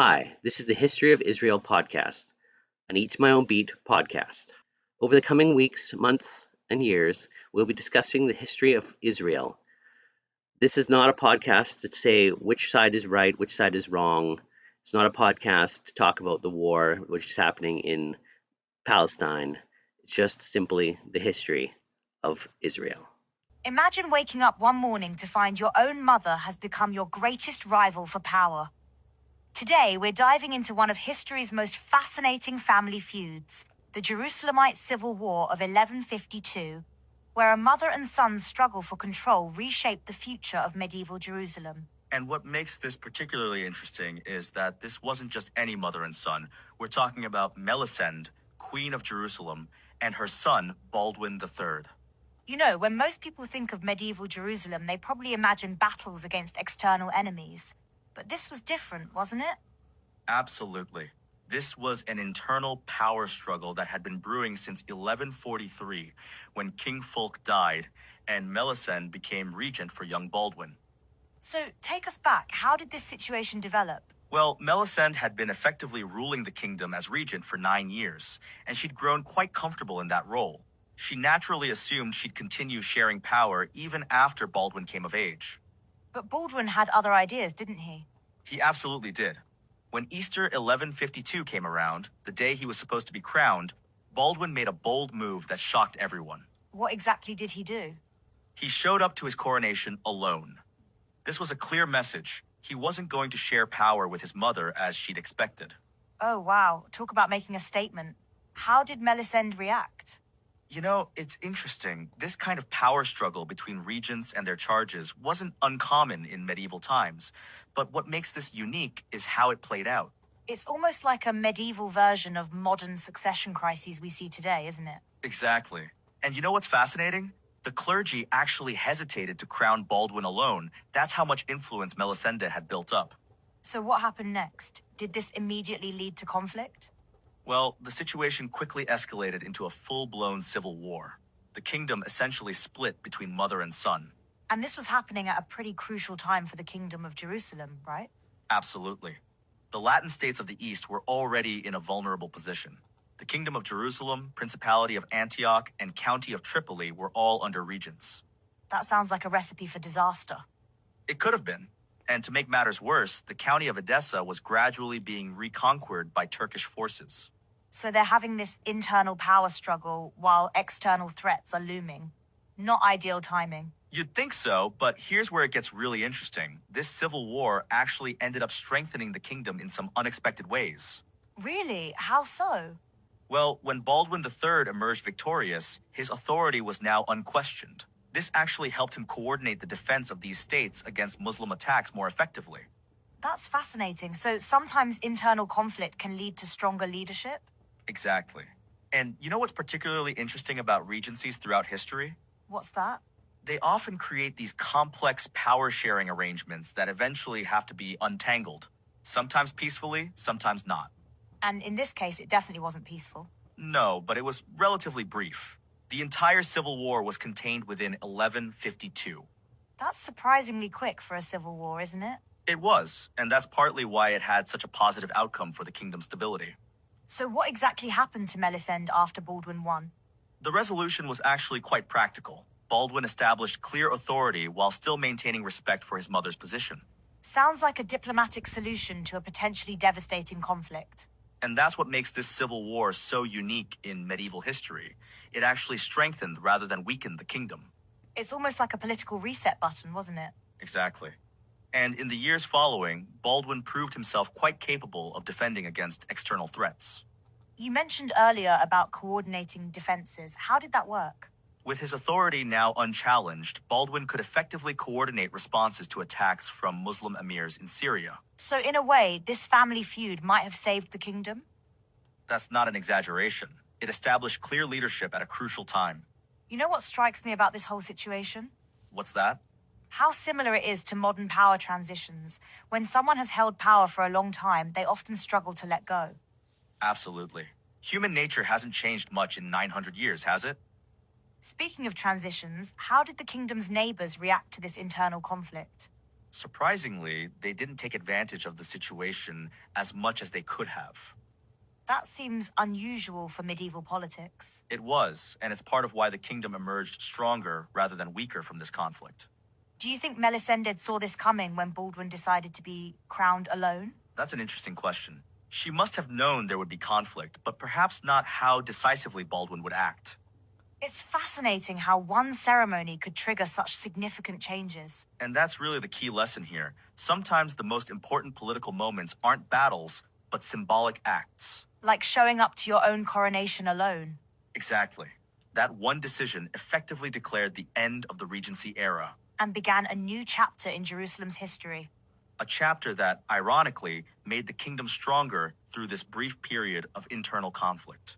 Hi, this is the History of Israel podcast, an Each My Own Beat podcast. Over the coming weeks, months, and years, we'll be discussing the history of Israel. This is not a podcast to say which side is right, which side is wrong. It's not a podcast to talk about the war which is happening in Palestine. It's just simply the history of Israel. Imagine waking up one morning to find your own mother has become your greatest rival for power. Today, we're diving into one of history's most fascinating family feuds, the Jerusalemite Civil War of 1152, where a mother and son's struggle for control reshaped the future of medieval Jerusalem. And what makes this particularly interesting is that this wasn't just any mother and son. We're talking about Melisende, Queen of Jerusalem, and her son, Baldwin III. You know, when most people think of medieval Jerusalem, they probably imagine battles against external enemies. But this was different, wasn't it? Absolutely. This was an internal power struggle that had been brewing since 1143, when King Fulk died and Melisende became regent for young Baldwin. So, take us back. How did this situation develop? Well, Melisende had been effectively ruling the kingdom as regent for 9 years, and she'd grown quite comfortable in that role. She naturally assumed she'd continue sharing power even after Baldwin came of age. But Baldwin had other ideas, didn't he? He absolutely did. When Easter 1152 came around, the day he was supposed to be crowned, Baldwin made a bold move that shocked everyone. What exactly did he do? He showed up to his coronation alone. This was a clear message. He wasn't going to share power with his mother as she'd expected. Oh, wow. Talk about making a statement. How did Melisende react? You know, it's interesting. This kind of power struggle between regents and their charges wasn't uncommon in medieval times. But what makes this unique is how it played out. It's almost like a medieval version of modern succession crises we see today, isn't it? Exactly. And you know what's fascinating? The clergy actually hesitated to crown Baldwin alone. That's how much influence Melisende had built up. So what happened next? Did this immediately lead to conflict? Well, the situation quickly escalated into a full-blown civil war. The kingdom essentially split between mother and son. And this was happening at a pretty crucial time for the Kingdom of Jerusalem, right? Absolutely. The Latin states of the East were already in a vulnerable position. The Kingdom of Jerusalem, Principality of Antioch, and County of Tripoli were all under regents. That sounds like a recipe for disaster. It could have been. And to make matters worse, the county of Edessa was gradually being reconquered by Turkish forces. So they're having this internal power struggle while external threats are looming. Not ideal timing. You'd think so, but here's where it gets really interesting. This civil war actually ended up strengthening the kingdom in some unexpected ways. Really? How so? Well, when Baldwin III emerged victorious, his authority was now unquestioned. This actually helped him coordinate the defense of these states against Muslim attacks more effectively. That's fascinating. So sometimes internal conflict can lead to stronger leadership? Exactly. And you know what's particularly interesting about regencies throughout history? What's that? They often create these complex power-sharing arrangements that eventually have to be untangled. Sometimes peacefully, sometimes not. And in this case, it definitely wasn't peaceful. No, but it was relatively brief. The entire Civil War was contained within 1152. That's surprisingly quick for a civil war, isn't it? It was, and that's partly why it had such a positive outcome for the kingdom's stability. So what exactly happened to Melisende after Baldwin won? The resolution was actually quite practical. Baldwin established clear authority while still maintaining respect for his mother's position. Sounds like a diplomatic solution to a potentially devastating conflict. And that's what makes this civil war so unique in medieval history. It actually strengthened rather than weakened the kingdom. It's almost like a political reset button, wasn't it? Exactly. And in the years following, Baldwin proved himself quite capable of defending against external threats. You mentioned earlier about coordinating defenses. How did that work? With his authority now unchallenged, Baldwin could effectively coordinate responses to attacks from Muslim emirs in Syria. So in a way, this family feud might have saved the kingdom? That's not an exaggeration. It established clear leadership at a crucial time. You know what strikes me about this whole situation? What's that? How similar it is to modern power transitions. When someone has held power for a long time, they often struggle to let go. Absolutely. Human nature hasn't changed much in 900 years, has it? Speaking of transitions, how did the kingdom's neighbors react to this internal conflict? Surprisingly, they didn't take advantage of the situation as much as they could have. That seems unusual for medieval politics. It was, and it's part of why the kingdom emerged stronger rather than weaker from this conflict. Do you think Melisende saw this coming when Baldwin decided to be crowned alone? That's an interesting question. She must have known there would be conflict, but perhaps not how decisively Baldwin would act. It's fascinating how one ceremony could trigger such significant changes. And that's really the key lesson here. Sometimes the most important political moments aren't battles, but symbolic acts. Like showing up to your own coronation alone. Exactly. That one decision effectively declared the end of the Regency era. And began a new chapter in Jerusalem's history. A chapter that, ironically, made the kingdom stronger through this brief period of internal conflict.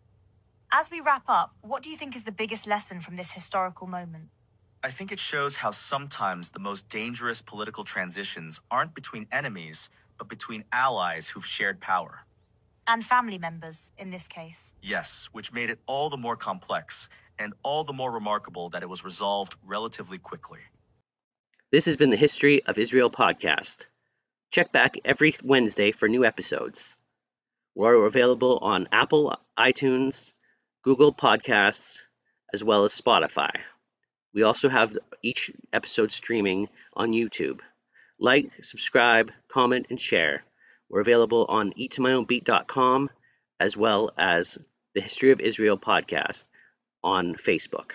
As we wrap up, what do you think is the biggest lesson from this historical moment? I think it shows how sometimes the most dangerous political transitions aren't between enemies, but between allies who've shared power. And family members, in this case. Yes, which made it all the more complex, and all the more remarkable that it was resolved relatively quickly. This has been the History of Israel podcast. Check back every Wednesday for new episodes. We're available on Apple, iTunes, Google Podcasts, as well as Spotify. We also have each episode streaming on YouTube. Like, subscribe, comment, and share. We're available on eattomyownbeat.com as well as the History of Israel podcast on Facebook.